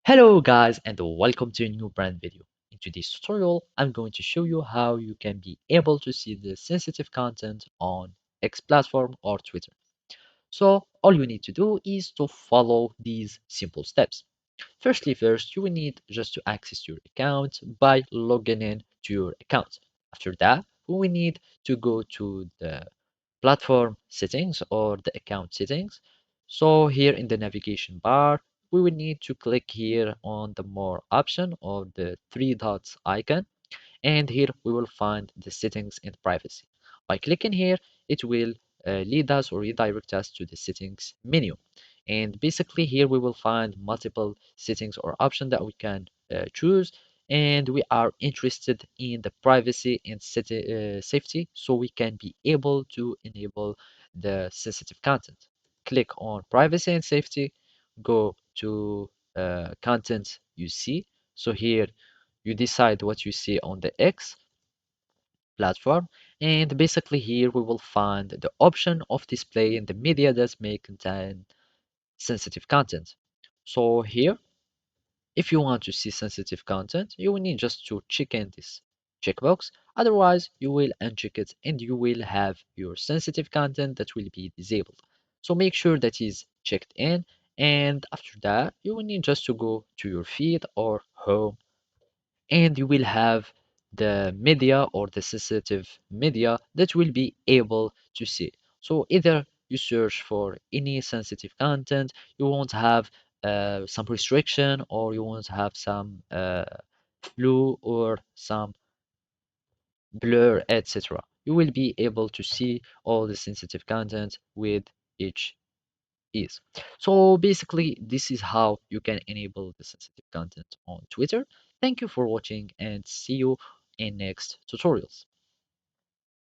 Hello guys and welcome to a new brand video. In today's tutorial, I'm going to show you how you can be able to see the sensitive content on X platform or Twitter. So all you need to do is to follow these simple steps. First, you will need just to access your account by logging in to your account. After that, we will need to go to the platform settings or the account settings. So here in the navigation bar, we will need to click here on the more option or the three dots icon. And here we will find the settings and privacy. By clicking here, it will lead us or redirect us to the settings menu. And basically here we will find multiple settings or options that we can choose. And we are interested in the privacy and safety, so we can be able to enable the sensitive content. Click on privacy and safety, go to content you see. So here you decide what you see on the X platform, and basically here we will find the option of displaying the media that may contain sensitive content. So here, if you want to see sensitive content, you will need just to check in this checkbox. Otherwise, you will uncheck it and you will have your sensitive content that will be disabled. So make sure that is checked in, and after that, you will need just to go to your feed or home, and you will have the media or the sensitive media that will be able to see. So either you search for any sensitive content, you won't have some restriction, or you won't have some flu or some blur, etc. You will be able to see all the sensitive content with each is. So basically, this is how you can enable the sensitive content on Twitter. Thank you for watching and see you in next tutorials.